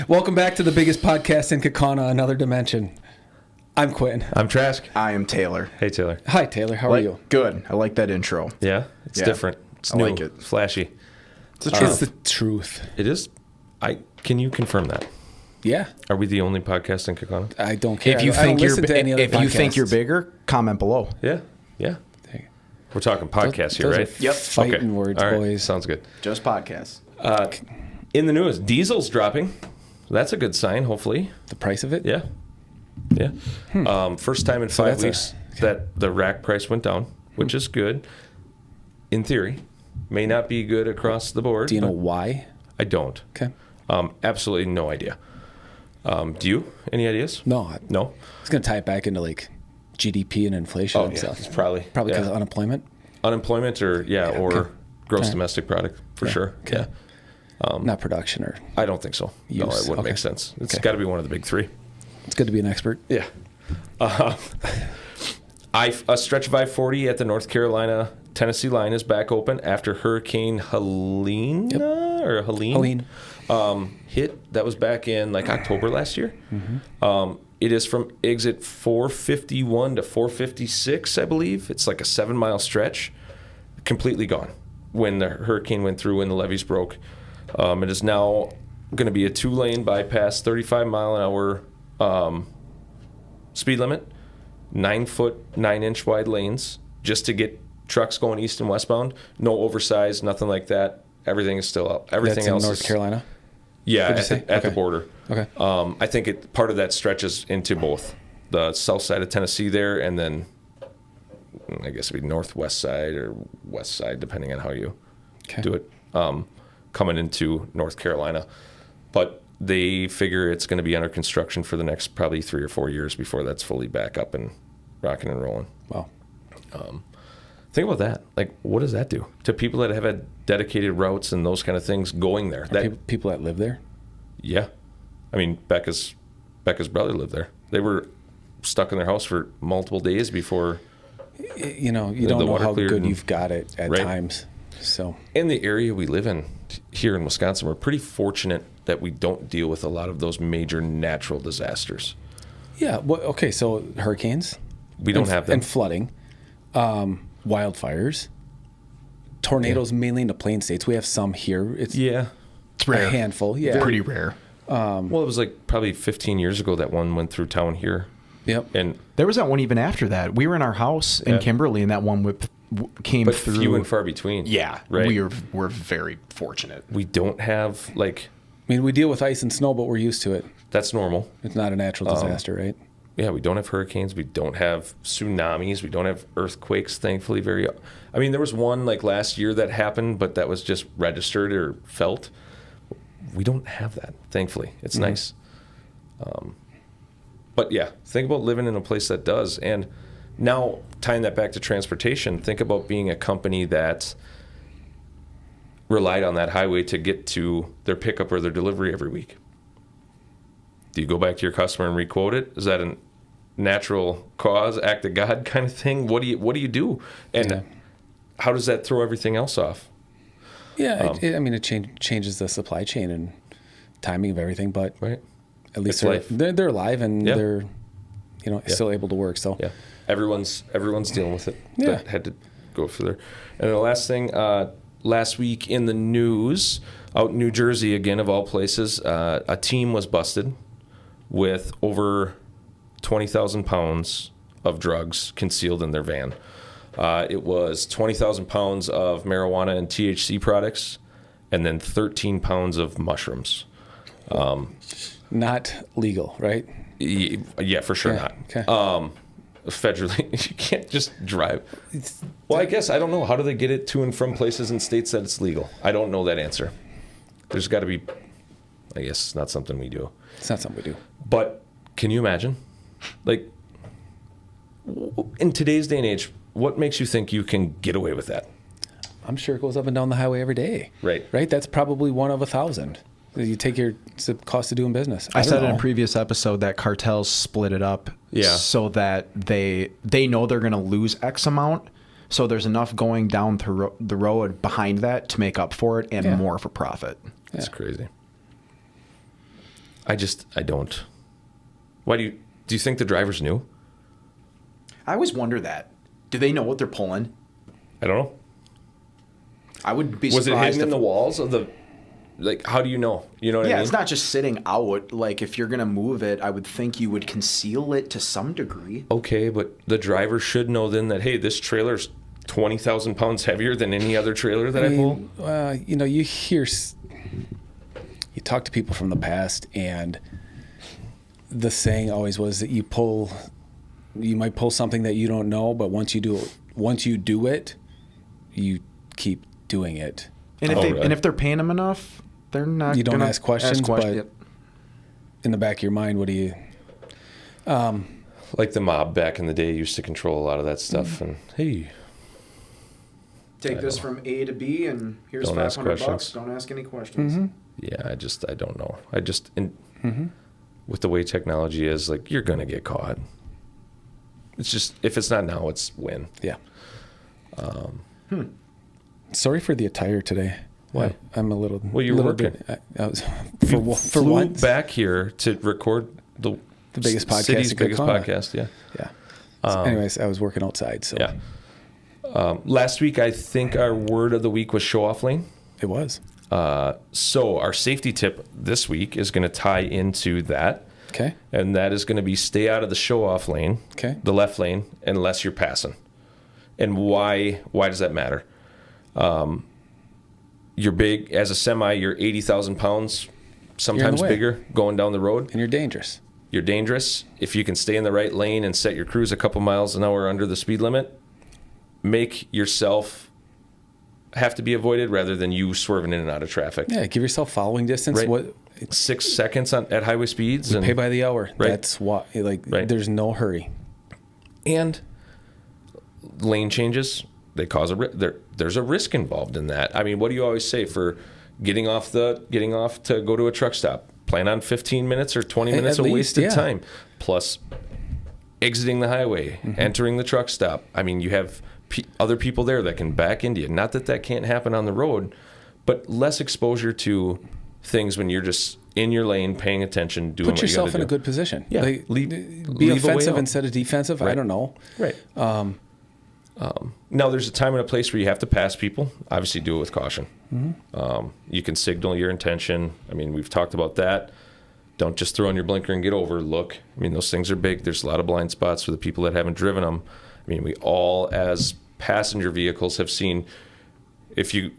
Welcome back to the biggest podcast in Kaukauna, Another Dimension. I'm Quinn. I'm Trask. I am Taylor. Hey, Taylor. Hi, Taylor. How are you? Good. I like that intro. Yeah? It's different. It's I new. like it. Flashy. It's the truth. It's the truth. It is. Can you confirm that? Yeah. Are we the only podcast in Kaukauna? I don't care. If you I don't think you're listen to any other if you think podcasts. you're bigger, comment below. Yeah. Yeah. We're talking podcasts here, Those right? are Yep. Fighting words, All right. boys. Sounds good. Just podcasts. In the news, diesel's dropping. That's a good sign, hopefully. The price of it? Yeah. Yeah. First time in 5 that's weeks that the rack price went down, which is good. In theory. May not be good across the board. Do you know why? I don't. Okay. Absolutely no idea. Do you? Any ideas? No. No? I was going to tie it back into like GDP and inflation and stuff. It's probably because of unemployment. Unemployment or okay. gross domestic product for sure. Okay. Yeah. Not production or I don't think so. No, Use. it wouldn't Okay. make sense. It's Okay. got to be one of the big three. it's good to be an expert. Yeah. A stretch of I-40 at the North Carolina-Tennessee line is back open after Hurricane Helene or Helene hit. That was back in like October last year. Mm-hmm. It is from exit 451 to 456, I believe. It's like a 7-mile stretch, completely gone when the hurricane went through and the levees broke. It is now going to be a 2-lane bypass, 35-mile-an-hour speed limit, 9-foot, 9-inch wide lanes, just to get trucks going east and westbound. No oversized, nothing like that. Everything is still up. Everything That's else in North Carolina? Yeah, What'd you say? at the Okay. border. Okay. I think part of that stretches into both the south side of Tennessee there, and then I guess it'd be northwest side or west side, depending on how you do it, coming into North Carolina. But they figure it's going to be under construction for the next probably 3 or 4 years before that's fully back up and rocking and rolling. Wow. Think about that. Like, what does that do to people that have had dedicated routes and those kind of things going there? People that live there? Yeah. I mean, Becca's brother lived there. They were stuck in their house for multiple days before. You know, you don't know how good you've got it at times. So, in the area we live in here in Wisconsin, we're pretty fortunate that we don't deal with a lot of those major natural disasters. yeah. Well, okay. So hurricanes. We don't have them. And flooding, wildfires, tornadoes mainly in the plain states. We have some here. It's It's rare. a handful. Yeah. Pretty rare. Well, it was like probably 15 years ago that one went through town here. Yep. And There was that one even after that. We were in our house in Kimberly, and that one came but through. few and far between. Yeah, Right. we're very fortunate. We don't have like I mean, we deal with ice and snow, but we're used to it. that's normal. It's not a natural disaster, right? Yeah, we don't have hurricanes. We don't have tsunamis. We don't have earthquakes, thankfully. I mean, there was one like last year that happened, but that was just registered or felt. We don't have that, thankfully. It's nice. But yeah, think about living in a place that does. And now tying that back to transportation, think about being a company that relied on that highway to get to their pickup or their delivery every week. Do you go back to your customer and requote it? Is that a natural cause, act of God kind of thing? What do you do? And how does that throw everything else off? Yeah. It changes the supply chain and timing of everything, but Right. at least It's they're alive and Yeah. they're, still able to work. So Yeah, everyone's dealing with it. Yeah. That had to go through there. And the last thing, last week in the news, out in New Jersey again of all places, a team was busted with over 20,000 pounds of drugs concealed in their van. It was 20,000 pounds of marijuana and THC products, and then 13 pounds of mushrooms. not legal, right? Yeah, for sure not. Okay. Federally, you can't just drive. Well, I guess, I don't know. How do they get it to and from places and states that it's legal? I don't know that answer. There's got to be, I guess, it's not something we do. It's not something we do. But can you imagine? Like, in today's day and age, what makes you think you can get away with that? I'm sure it goes up and down the highway every day. Right. Right? That's probably one of 1,000. You take it's the cost of doing business. I don't said know. in a previous episode that cartels split it up so that they know they're going to lose X amount. So there's enough going down the road behind that to make up for it and more for profit. That's crazy. I don't. Why do you think the drivers knew? I always wonder that. Do they know what they're pulling? I don't know. I would be surprised. Was it hidden in the walls of the... Like, how do you know? You know what I mean? Yeah, it's not just sitting out. Like, if you're going to move it, I would think you would conceal it to some degree. Okay, but the driver should know then that, hey, this trailer's 20,000 pounds heavier than any other trailer that I pull. You know, you talk to people from the past, and the saying always was that you might pull something that you don't know, but once you do it, you keep doing it. And if they're paying them enough, they're not. You don't ask questions, but yep. In the back of your mind, what do you? Like the mob back in the day used to control a lot of that stuff, and hey, take this from A to B, and here's $500. Don't ask any questions. Mm-hmm. Yeah, I don't know. With the way technology is, like, you're gonna get caught. It's just, if it's not now, it's when. Yeah. Sorry for the attire today. What? I'm a little. Well, you're working. I was for flew once back here to record the biggest podcast. City's biggest podcast. Yeah. Yeah. So anyways, I was working outside. So yeah. Last week, I think our word of the week was show off lane. It was. So our safety tip this week is going to tie into that. Okay. And that is going to be stay out of the show off lane. Okay. The left lane, unless you're passing. And why does that matter? You're big as a semi, you're 80,000 pounds, sometimes bigger, going down the road. And you're dangerous. You're dangerous. If you can stay in the right lane and set your cruise a couple miles an hour under the speed limit, make yourself have to be avoided rather than you swerving in and out of traffic. Yeah, give yourself following distance. Right. 6 seconds at highway speeds. And pay by the hour. Right. That's why, there's no hurry. And lane changes, they cause there's a risk involved in that. I mean, what do you always say for getting off to go to a truck stop? Plan on 15 minutes or 20 minutes of wasted time, plus exiting the highway, entering the truck stop. I mean, you have other people there that can back into you. Not that can't happen on the road, but less exposure to things when you're just in your lane, paying attention, doing what you got to do. Put yourself in a good position. Yeah, be offensive instead of defensive. Right. I don't know. Right. Now, there's a time and a place where you have to pass people. Obviously, do it with caution. Mm-hmm. You can signal your intention. I mean, we've talked about that. Don't just throw on your blinker and get over. Look, I mean, those things are big. There's a lot of blind spots for the people that haven't driven them. I mean, we all, as passenger vehicles, have seen, if you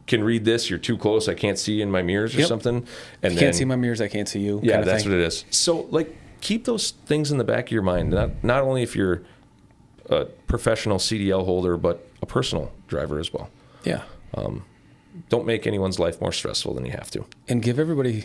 can read this, you're too close, I can't see in my mirrors or something. And if you can't see my mirrors, I can't see you. Yeah, that's what it is. So, keep those things in the back of your mind. Not only if you're a professional CDL holder, but a personal driver as well. Yeah. Don't make anyone's life more stressful than you have to. And give everybody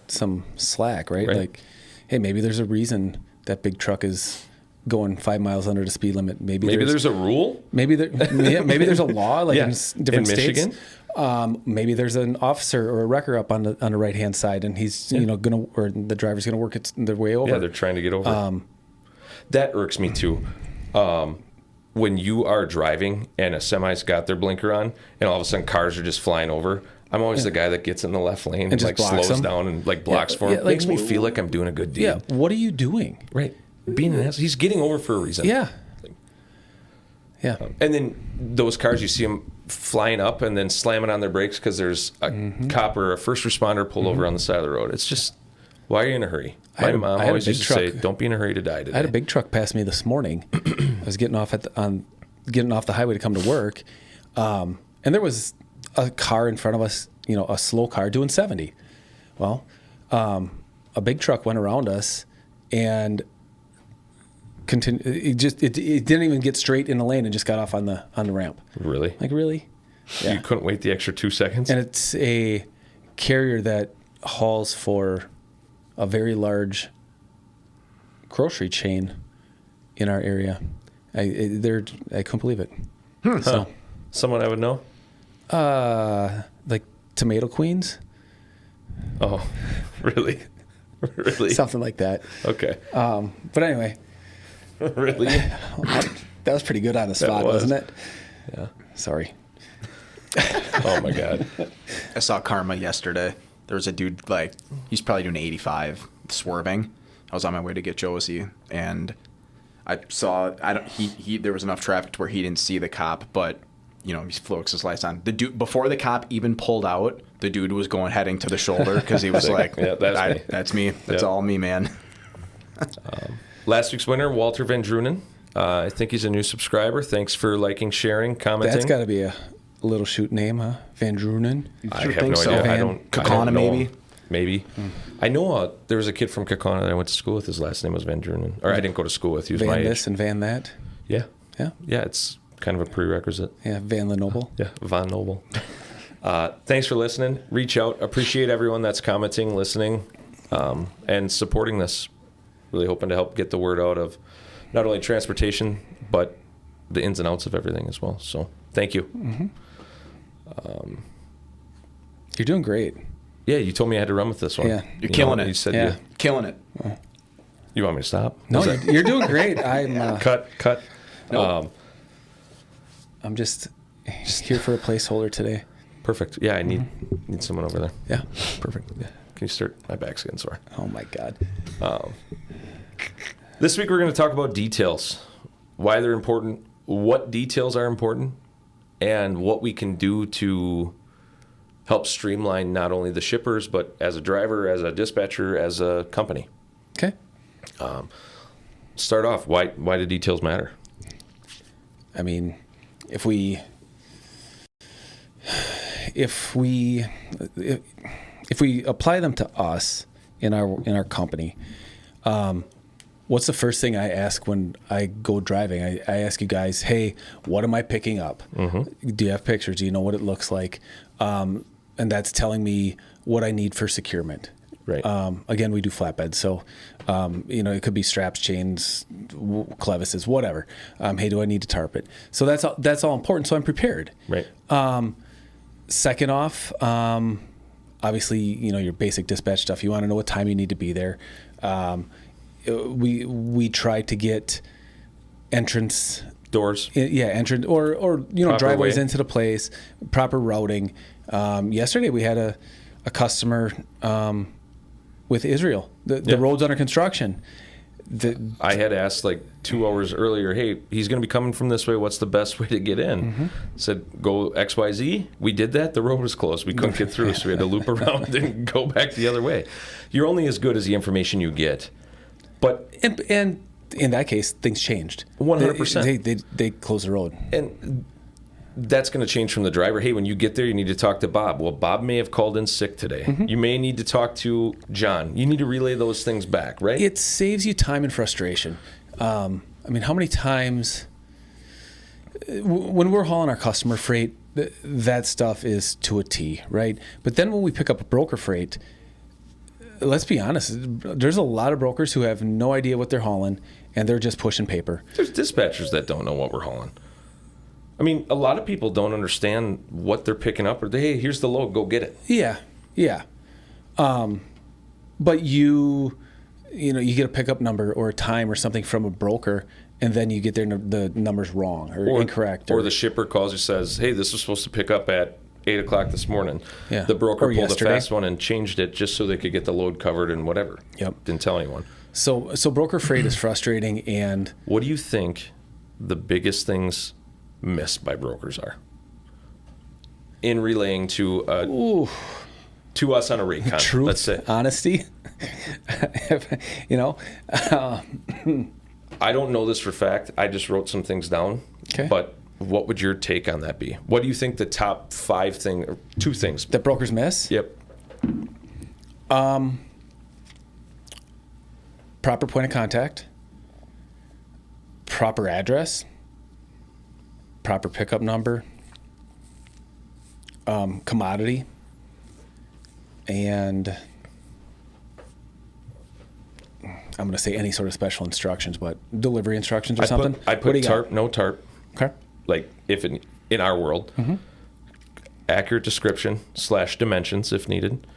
some slack, right? Like, hey, maybe there's a reason that big truck is going 5 miles under the speed limit. Maybe there's a rule. Maybe there's a law in different states. Michigan. Maybe there's an officer or a wrecker up on the right hand side, and he's the driver's gonna work their way over. Yeah, they're trying to get over. That irks me too. When you are driving and a semi's got their blinker on, and all of a sudden cars are just flying over. I'm always the guy that gets in the left lane and slows down and blocks for him. It makes me feel like I'm doing a good deed. Yeah. What are you doing? Right. Being an asshole. He's getting over for a reason. Yeah. Yeah. And then those cars, you see them flying up and then slamming on their brakes because there's a cop or a first responder pulled over on the side of the road. It's just, why are you in a hurry? My mom always used to say, don't be in a hurry to die today. I had a big truck pass me this morning. I was getting off the highway to come to work, and there was a car in front of us, a slow car doing 70. Well, a big truck went around us and it didn't even get straight in the lane and just got off on the ramp. Really? Really? Yeah. You couldn't wait the extra 2 seconds? And it's a carrier that hauls for a very large grocery chain in our area. I couldn't believe it. So, someone I would know? Like Tomato Queens. Oh, really? Really? Something like that. Okay. But anyway. Really? That was pretty good on the spot, wasn't it? Yeah. Sorry. Oh my God. I saw Karma yesterday. There was a dude, like, he's probably doing 85, swerving. I was on my way to get Josie, and I saw, there was enough traffic to where he didn't see the cop, but, you know, he focused his lights on. The dude, before the cop even pulled out, the dude was heading to the shoulder because he was like, yeah, that's me. That's all me, man. Last week's winner, Walter Van Drunen. I think he's a new subscriber. Thanks for liking, sharing, commenting. That's got to be a little shoot name, huh? Van Drunen? I have no idea. I don't Kakana, maybe? Maybe. I know there was a kid from Kakana that I went to school with. His last name was Van Drunen. Or I didn't go to school with. He was Van my age. this and Van that? Yeah. Yeah? Yeah, it's kind of a prerequisite. Yeah, Van Lenoble. Yeah, Von Noble. Thanks for listening. Reach out. Appreciate everyone that's commenting, listening, and supporting this. Really hoping to help get the word out of not only transportation, but the ins and outs of everything as well. So thank you. Mm-hmm. You're doing great. Yeah, you told me I had to run with this one. Yeah. You're killing it. You said Yeah. Killing it. you want me to stop? No, you're doing great. I'm Cut. Nope. I'm just here for a placeholder today. Perfect. Yeah, I need someone over there. Yeah. Perfect. Yeah. Can you start? My back's getting sore. Oh my God. This week we're going to talk about details, why they're important, what details are important, and what we can do to help streamline not only the shippers, but as a driver, as a dispatcher, as a company. Okay. Start off, why do details matter? I mean, if we apply them to us in our company, what's the first thing I ask when I go driving? I ask you guys, hey, what am I picking up? Mm-hmm. Do you have pictures? Do you know what it looks like? And that's telling me what I need for securement. Right. Again, we do flatbeds, so it could be straps, chains, clevises, whatever. Hey, do I need to tarp it? So that's all important. So I'm prepared. Right. Second off, obviously, your basic dispatch stuff. You want to know what time you need to be there. We try to get entrance Doors. Entrance or Proper driveways way. into the place, proper routing. Yesterday we had a customer with Israel. The road's under construction. I had asked like 2 hours earlier, hey, he's going to be coming from this way. What's the best way to get in? Mm-hmm. Said, go XYZ. We did that. The road was closed. We couldn't get through, so we had to loop around and go back the other way. You're only as good as the information you get. But and in that case, things changed. 100%. They closed the road. And that's going to change from the driver. Hey, when you get there, you need to talk to Bob. Well, Bob may have called in sick today. Mm-hmm. You may need to talk to John. You need to relay those things back, right? It saves you time and frustration. How many times when we're hauling our customer freight, that stuff is to a T, right? But then when we pick up a broker freight, let's be honest, there's a lot of brokers who have no idea what they're hauling, and they're just pushing paper. There's dispatchers that don't know what we're hauling. I mean, a lot of people don't understand what they're picking up, or hey, here's the load, go get it. Yeah. But you get a pickup number or a time or something from a broker, and then you get the numbers wrong or incorrect. Or the shipper calls you, says, hey, this was supposed to pick up at 8 o'clock this morning. Yeah. The broker or pulled yesterday. a fast one and changed it just so they could get the load covered and whatever. Yep. Didn't tell anyone. So broker freight is frustrating. And what do you think the biggest things missed by brokers are in relaying to us on a rate con? Truth, let's say honesty. I don't know this for fact. I just wrote some things down. Okay. But what would your take on that be? What do you think the top 5 thing, or 2 things that brokers miss? Yep. Proper point of contact, proper address, proper pickup number, commodity, and I'm going to say any sort of special instructions, but delivery instructions or something. I put tarp, no tarp. Okay. Like if in our world, accurate description / dimensions if needed,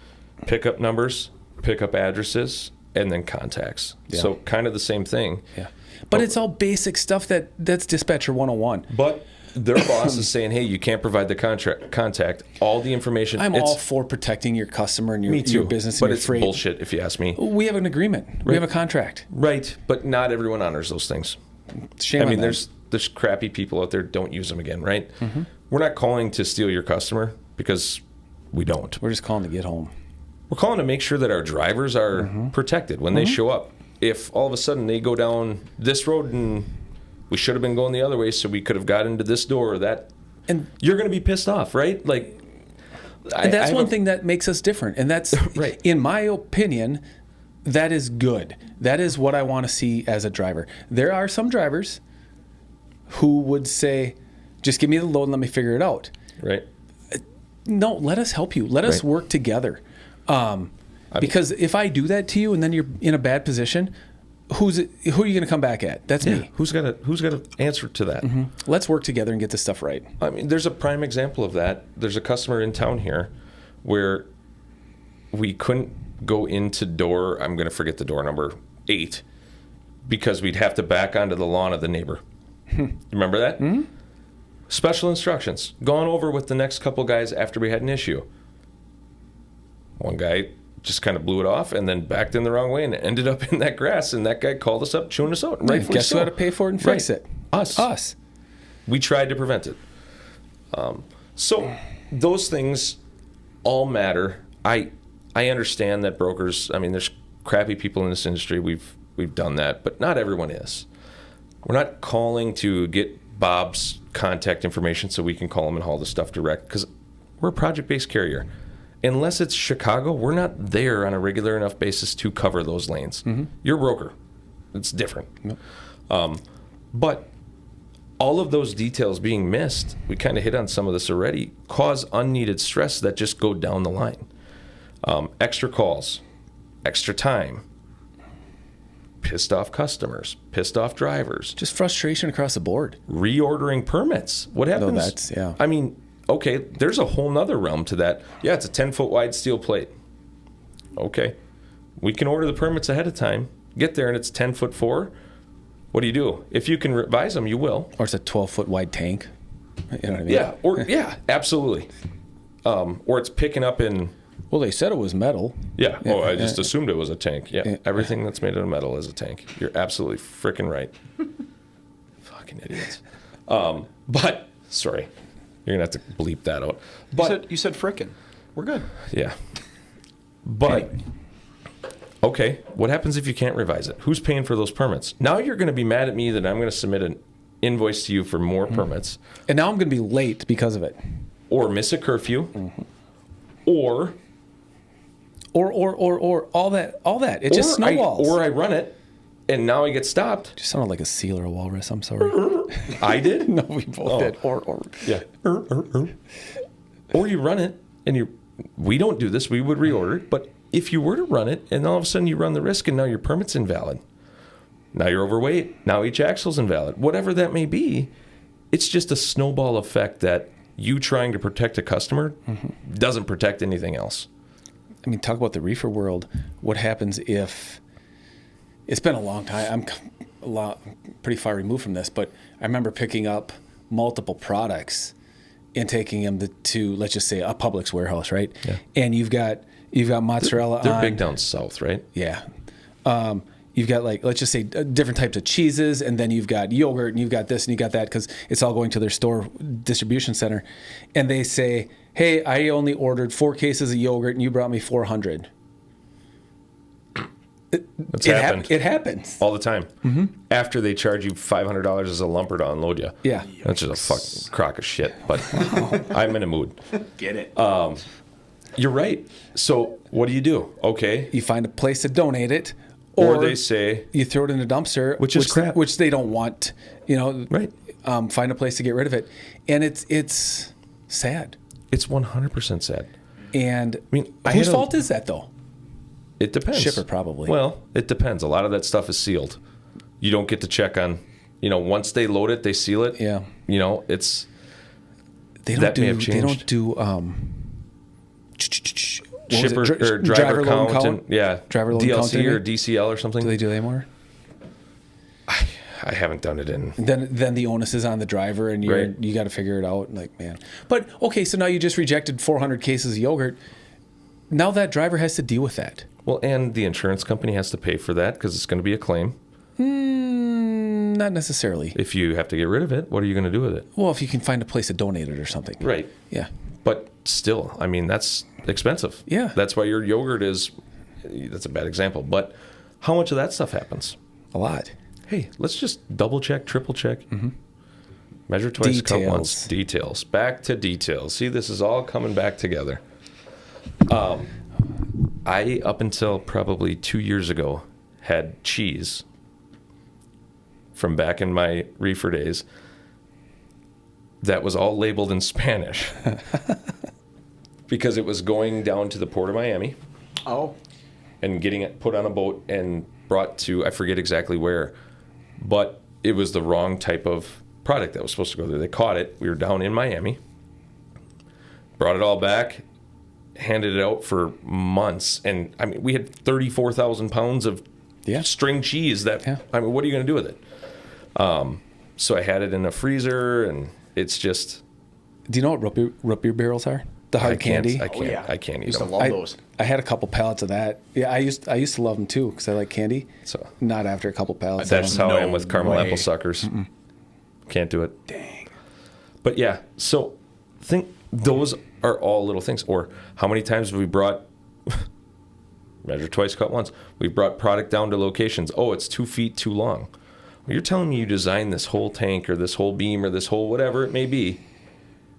pickup numbers, pickup addresses, and then contacts. Yeah. So kind of the same thing. Yeah. But it's all basic stuff that's dispatcher 101. But their boss is saying, hey, you can't provide the contact, all the information. I'm all for protecting your customer and me too, your business but and your it's freight. bullshit if you ask me. We have an agreement. Right. We have a contract. Right, but not everyone honors those things. Shame on them. There's crappy people out there. Don't use them again, right? Mm-hmm. We're not calling to steal your customer because we don't. We're just calling to get home. We're calling to make sure that our drivers are protected when they show up. If all of a sudden they go down this road and we should have been going the other way, so we could have got into this door or that, and you're going to be pissed off, right? Like, and that's one thing that makes us different, and that's right. In my opinion, that is good. That is what I want to see as a driver. There are some drivers who would say, "Just give me the load and let me figure it out." Right. No, let us help you. Let us work together. Because if I do that to you and then you're in a bad position, who are you going to come back at? That's me. Who's got to answer to that? Mm-hmm. Let's work together and get this stuff right. I mean, there's a prime example of that. There's a customer in town here where we couldn't go into door, I'm going to forget the door number, 8, because we'd have to back onto the lawn of the neighbor. Remember that? Mm-hmm. Special instructions. Gone over with the next couple guys after we had an issue. One guy just kind of blew it off and then backed in the wrong way and ended up in that grass, and that guy called us up, chewing us out. Right. Guess who had to pay for it and fix it? Us. We tried to prevent it. So those things all matter. I understand that brokers, I mean, there's crappy people in this industry. We've done that, but not everyone is. We're not calling to get Bob's contact information so we can call him and haul the stuff direct, because we're a project-based carrier. Unless it's Chicago, we're not there on a regular enough basis to cover those lanes. Mm-hmm. You're a broker. It's different. Yep. But all of those details being missed, we kind of hit on some of this already, cause unneeded stress that just go down the line. Extra calls, extra time, pissed off customers, pissed off drivers. Just frustration across the board. Reordering permits. What happens? I mean, okay, there's a whole nother realm to that. Yeah, it's a 10-foot wide steel plate. Okay. We can order the permits ahead of time, get there, and it's 10-foot 4. What do? If you can revise them, you will. Or it's a 12-foot wide tank. You know what I mean? Yeah, absolutely. Or it's picking up in... Well, they said it was metal. Yeah. Oh, I just assumed it was a tank. Yeah. Everything that's made out of metal is a tank. You're absolutely freaking right. Fucking idiots. But, sorry. You're going to have to bleep that out. But you said frickin'. We're good. Yeah. But, okay, what happens if you can't revise it? Who's paying for those permits? Now you're going to be mad at me that I'm going to submit an invoice to you for more permits. And now I'm going to be late because of it. Or miss a curfew. Mm-hmm. Or all that. It just snowballs. Or I run it, and now I get stopped. Just sounded like a seal or a walrus. I'm sorry. I did? No, we both did. Or. Yeah. Or you run it, and we don't do this. We would reorder it. But if you were to run it, and all of a sudden you run the risk, and now your permit's invalid. Now you're overweight. Now each axle's invalid. Whatever that may be, it's just a snowball effect that you trying to protect a customer doesn't protect anything else. I mean, talk about the reefer world. What happens if it's been a long time? I'm pretty far removed from this, but I remember picking up multiple products and taking them to let's just say a Publix warehouse, right? Yeah. And you've got mozzarella. They're big down south, right? Yeah. You've got let's just say different types of cheeses, and then you've got yogurt, and you've got this, and you got that, because it's all going to their store distribution center. And they say, hey, I only ordered 4 cases of yogurt, and you brought me 400. It happens. All the time. Mm-hmm. After they charge you $500 as a lumper to unload you. Yeah. That's just a fucking crock of shit, but I'm in a mood. Get it. You're right. So what do? Okay. You find a place to donate it. Or they say you throw it in a dumpster, which is crap, which they don't want. Right? Find a place to get rid of it, and it's sad. It's 100% sad. And I mean, whose fault is that though? It depends. Shipper probably. Well, it depends. A lot of that stuff is sealed. You don't get to check on. Once they load it, they seal it. Yeah. It's. They don't do. Shipper or driver count and driver load DLC count or DCL or something. Do they do that anymore? I haven't done it in. Then the onus is on the driver, and you got to figure it out. Like, man. But okay, so now you just rejected 400 cases of yogurt. Now that driver has to deal with that. Well, and the insurance company has to pay for that because it's going to be a claim. Not necessarily. If you have to get rid of it, what are you going to do with it? Well, if you can find a place to donate it or something. Right. Yeah. But still, I mean, that's expensive. Yeah. That's why your yogurt is, that's a bad example. But how much of that stuff happens? A lot. Hey, let's just double check, triple check. Measure twice, cut once. Details. Back to details. See, this is all coming back together. I, up until probably 2 years ago, had cheese from back in my reefer days that was all labeled in Spanish because it was going down to the port of Miami. Oh. And getting it put on a boat and brought to, I forget exactly where, but it was the wrong type of product that was supposed to go there. They caught it. We were down in Miami, brought it all back, handed it out for months. And I mean, we had 34,000 pounds of string cheese that, I mean, what are you going to do with it? So I had it in a freezer, and it's just. Do you know what root beer barrels are? The hard candy. I can't eat them. I love those. I had a couple pallets of that. Yeah, I used to love them too because I like candy. So not after a couple pallets. That's how I am with caramel apple suckers. Can't do it. Dang. But yeah, so think those are all little things. Or how many times have we brought measure twice, cut once? We brought product down to locations. Oh, it's 2 feet too long. Well, you're telling me you designed this whole tank or this whole beam or this whole whatever it may be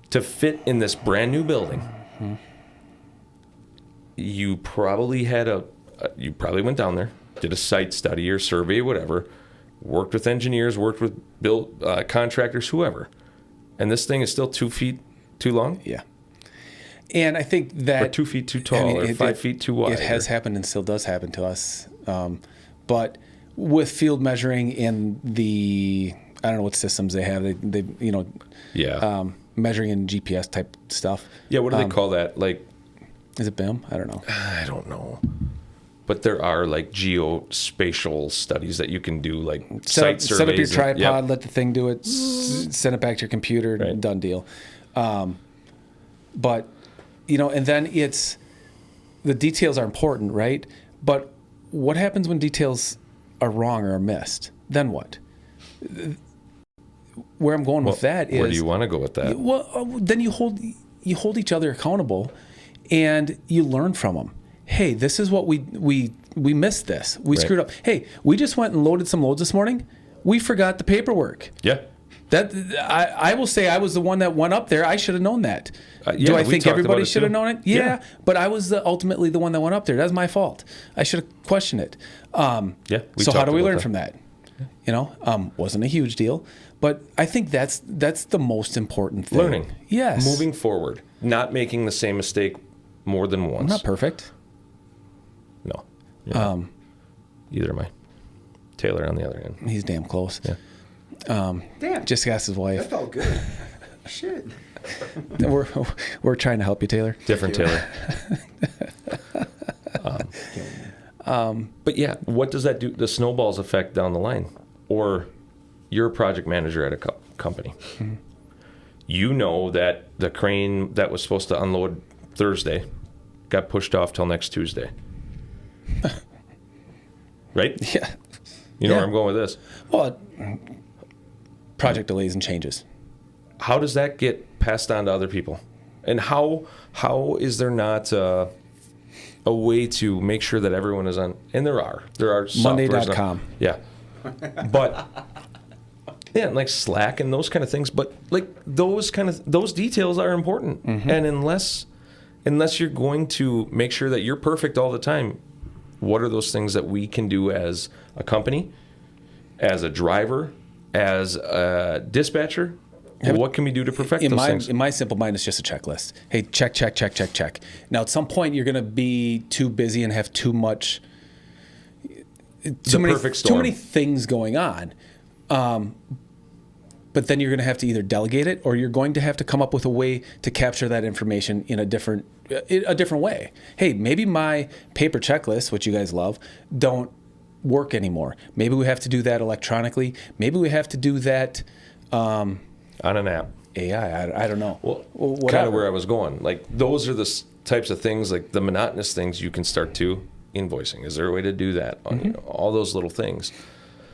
to fit in this brand new building. You probably had you probably went down there, did a site study or survey, whatever, worked with engineers, worked with contractors, whoever. And this thing is still 2 feet too long? Yeah. And I think that. Or 2 feet too tall, or 5 feat too wide. It has happened and still does happen to us. But with field measuring and I don't know what systems they have. They measuring in GPS type stuff. Yeah, what do they call that? Like, is it BIM? I don't know. I don't know. But there are like geospatial studies that you can do, like site surveys. Set up your tripod, let the thing do it, send it back to your computer, done deal. But, and then the details are important, right? But what happens when details are wrong or are missed? Then what? Where I'm going with that is, where do you want to go with that? Well, then you hold each other accountable, and you learn from them. Hey, this is what we missed this. We screwed up. Hey, we just went and loaded some loads this morning. We forgot the paperwork. Yeah. That I will say I was the one that went up there. I should have known that. Do I think everybody should have known it? Yeah. But I was ultimately the one that went up there. That's my fault. I should have questioned it. So how do we learn from that? Wasn't a huge deal, but I think that's the most important thing. Learning. Yes. Moving forward, not making the same mistake more than once. I'm not perfect. No. Either am I. Taylor on the other end. He's damn close. Yeah. Damn. Just asked his wife. That felt good. Shit. We're trying to help you, Taylor. Different Taylor. But yeah, what does that do? The snowballs effect down the line. Or you're a project manager at a company. Mm-hmm. You know that the crane that was supposed to unload Thursday got pushed off till next Tuesday. Right? Yeah. You know where I'm going with this? Well, project delays and changes. How does that get passed on to other people? And how is there not a way to make sure that everyone is on? And there are Monday.com. Yeah. But yeah, like Slack and those kind of things. But like those details are important. Mm-hmm. And unless you're going to make sure that you're perfect all the time, what are those things that we can do as a company, as a driver, as a dispatcher? What can we do to perfect those things? In my simple mind, it's just a checklist. Hey, check, check, check, check, check. Now, at some point, you're going to be too busy and have too many things going on. But then you're going to have to either delegate it, or you're going to have to come up with a way to capture that information in a different way. Hey, maybe my paper checklist, which you guys love, don't work anymore. Maybe we have to do that electronically. Maybe we have to do that on an app. AI. I don't know. Well, kind of where I was going. Like those are the types of things, like the monotonous things you can start to invoicing. Is there a way to do that? You know, all those little things.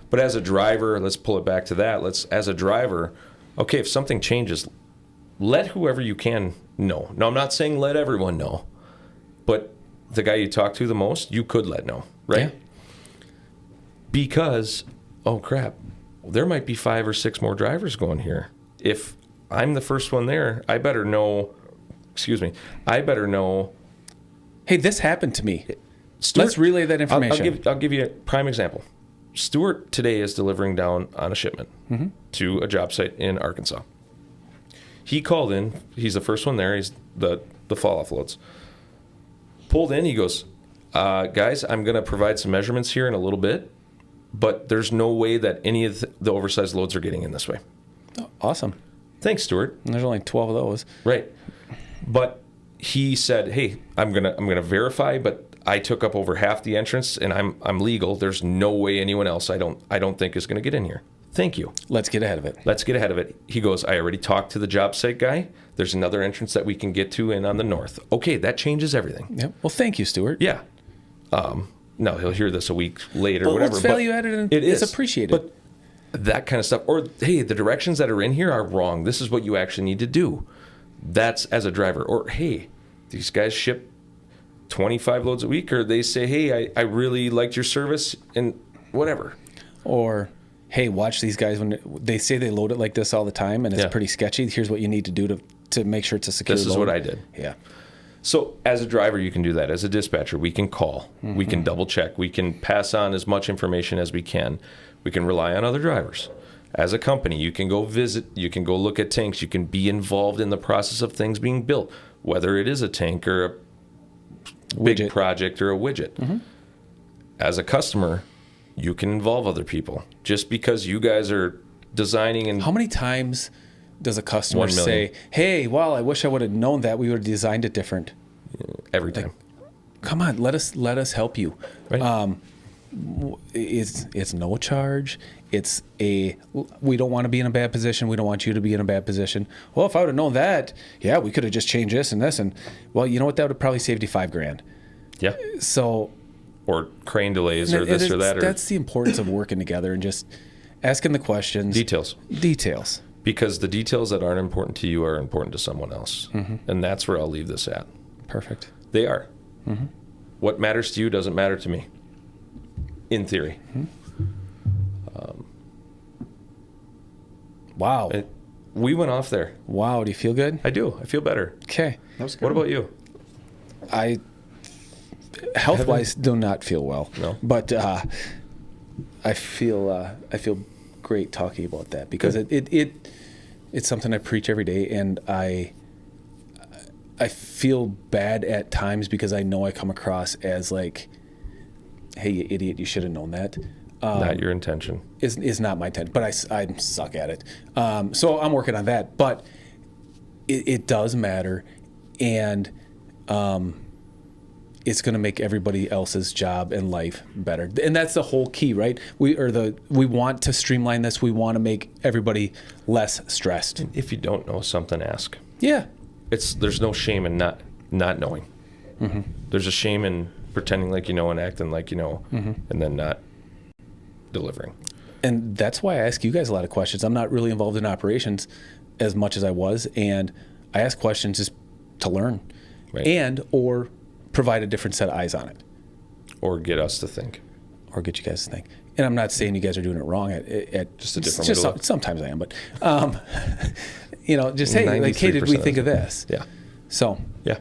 But as a driver, let's pull it back to that. As a driver, okay, if something changes, let whoever you can know. Now, I'm not saying let everyone know, but the guy you talk to the most, you could let know, right? Yeah. Because, oh crap, there might be 5 or 6 more drivers going here. If I'm the first one there, I better know, hey, this happened to me. Stuart, let's relay that information. I'll give you a prime example. Stuart today is delivering down on a shipment to a job site in Arkansas. He called in. He's the first one there. He's the fall-off loads. Pulled in. He goes, guys, I'm going to provide some measurements here in a little bit, but there's no way that any of the oversized loads are getting in this way. Oh, awesome. Thanks, Stuart. And there's only 12 of those. Right. But he said, hey, I'm gonna verify, but I took up over half the entrance, and I'm legal. There's no way anyone else I don't think is going to get in here. Thank you. Let's get ahead of it. He goes, I already talked to the job site guy. There's another entrance that we can get to in on the north. Okay, that changes everything. Yep. Well, thank you, Stuart. Yeah. No, he'll hear this a week later, but whatever. It's value added and it's appreciated. But that kind of stuff. Or, hey, the directions that are in here are wrong. This is what you actually need to do. That's as a driver. Or, hey, these guys ship 25 loads a week, or they say, hey, I really liked your service and whatever. Or, hey, watch these guys when they say they load it like this all the time and it's pretty sketchy. Here's what you need to do to make sure it's a secure load. This is what I did. Yeah. So as a driver, you can do that. As a dispatcher, we can call. We can double check. We can pass on as much information as we can. We can rely on other drivers. As a company, you can go visit. You can go look at tanks. You can be involved in the process of things being built, whether it is a tank or a big project or a widget. As a customer, you can involve other people. Just because you guys are designing and... How many times does a customer say, hey, well, I wish I would have known that. We would have designed it different. Every time. Come on, let us help you. Right. It's no charge. We don't want to be in a bad position. We don't want you to be in a bad position. Well, if I would have known that, yeah, we could have just changed this and this. And, well, you know what? That would have probably saved you $5,000. Yeah. So... Or crane delays or this or that. That's the importance of working together and just asking the questions. Details. Because the details that aren't important to you are important to someone else. And that's where I'll leave this at. Perfect. They are. What matters to you doesn't matter to me. In theory. Wow. We went off there. Wow. Do you feel good? I do. I feel better. Okay. That was good. What about you? Health-wise, do not feel well. No. But I feel great talking about that because it's something I preach every day, and I feel bad at times because I know I come across as like, hey, you idiot, you should have known that. Not your intention. Is not my intention, but I suck at it. So I'm working on that, but it does matter, and it's going to make everybody else's job and life better. And that's the whole key, right? We want to streamline this. We want to make everybody less stressed. And if you don't know something, ask. Yeah. There's no shame in not knowing. There's a shame in pretending like you know and acting like you know, and then not delivering. And that's why I ask you guys a lot of questions. I'm not really involved in operations as much as I was, and I ask questions just to learn, right. or provide a different set of eyes on it. Or get us to think. Or get you guys to think. And I'm not saying you guys are doing it wrong at just a different way to look. Sometimes I am, but just hey, like, hey, did we think of this? Yeah. So. Yeah.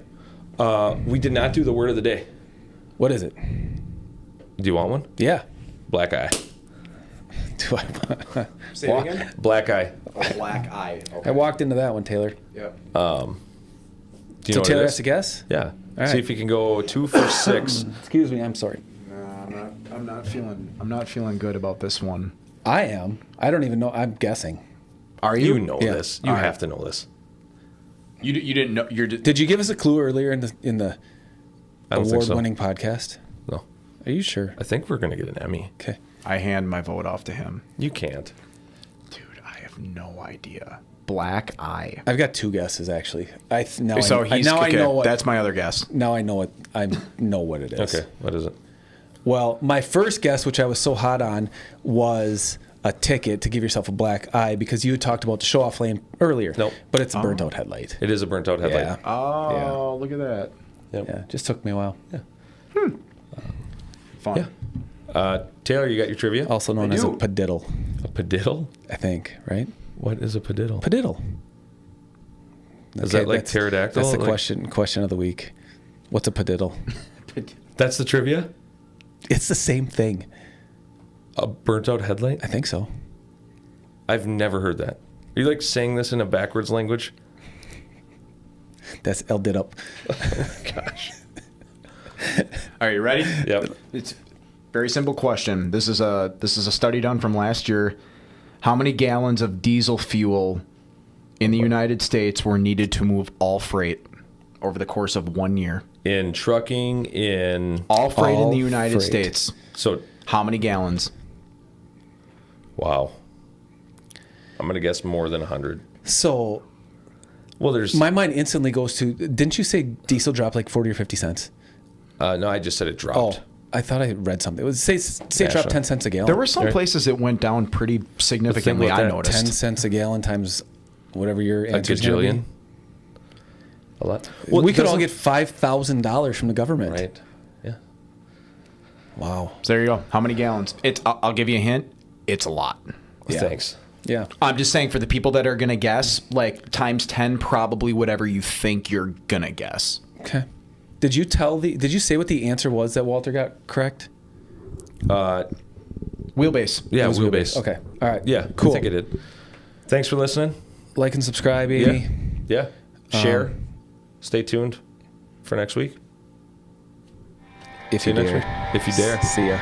We did not do the word of the day. What is it? Do you want one? Yeah. Black eye. Do I? Say it again? Black eye. Black eye. Okay. I walked into that one, Taylor. Yep. Do you know what Taylor it has is? to guess? Yeah. All See right. if you can go 2 for 6. Excuse me, I'm sorry. No, I'm not feeling good about this one. I am. I don't even know. I'm guessing. Are you? You know this. You All have right. to know this. You didn't know. Did you give us a clue earlier in the I don't think so. award-winning podcast? No. Are you sure? I think we're going to get an Emmy. Okay. I hand my vote off to him. You can't. Dude, I have no idea. Black eye. I've got 2 guesses actually. I know what. That's my other guess. Now I know what. I know what it is. Okay, what is it? Well, my first guess, which I was so hot on, was a ticket to give yourself a black eye because you had talked about the show-off lane earlier. Nope. But it's a burnt-out headlight. It is a burnt-out headlight. Yeah. Oh, look at that. Yep. Yeah. Just took me a while. Yeah. Fun. Yeah. Taylor, you got your trivia? Also known as a padiddle, A padiddle? I think, right? What is a padiddle? Padiddle. Is that like pterodactyl? That's the Like- question of the week. What's a padiddle? That's the trivia? It's the same thing. A burnt-out headlight? I think so. I've never heard that. Are you like saying this in a backwards language? That's El did up. Gosh. Are you ready? Yep. It's a very simple question. This is a study done from last year. How many gallons of diesel fuel in the United States were needed to move all freight over the course of 1 year? In trucking, in... All freight in All the United freight. States. So, How many gallons? wow. I'm going to guess more than 100. So Well, there's... my mind instantly goes to, didn't you say diesel dropped like 40 or 50 cents? no, I just said it dropped. Oh, I thought I read something. It was say it dropped 10 cents a gallon. There were some Right. places it went down pretty significantly, about I that, 10 noticed. cents a gallon times whatever your A answer is gonna be. gajillion? A lot? We could all doesn't- get $5,000 from the government. Right. Yeah. Wow. So there you go. How many gallons? I'll give you a hint. It's a lot. Yeah. Thanks. Yeah. I'm just saying for the people that are going to guess, like times 10, probably whatever you think you're going to guess. Okay. Did you say what the answer was that Walter got correct? Wheelbase. Yeah, It was wheelbase. Okay. All right. Yeah, Cool. I think I did. Thanks for listening. Like and subscribe, Amy. Yeah. Share. Stay tuned for next week. If See you you next dare. week. If you dare. See ya.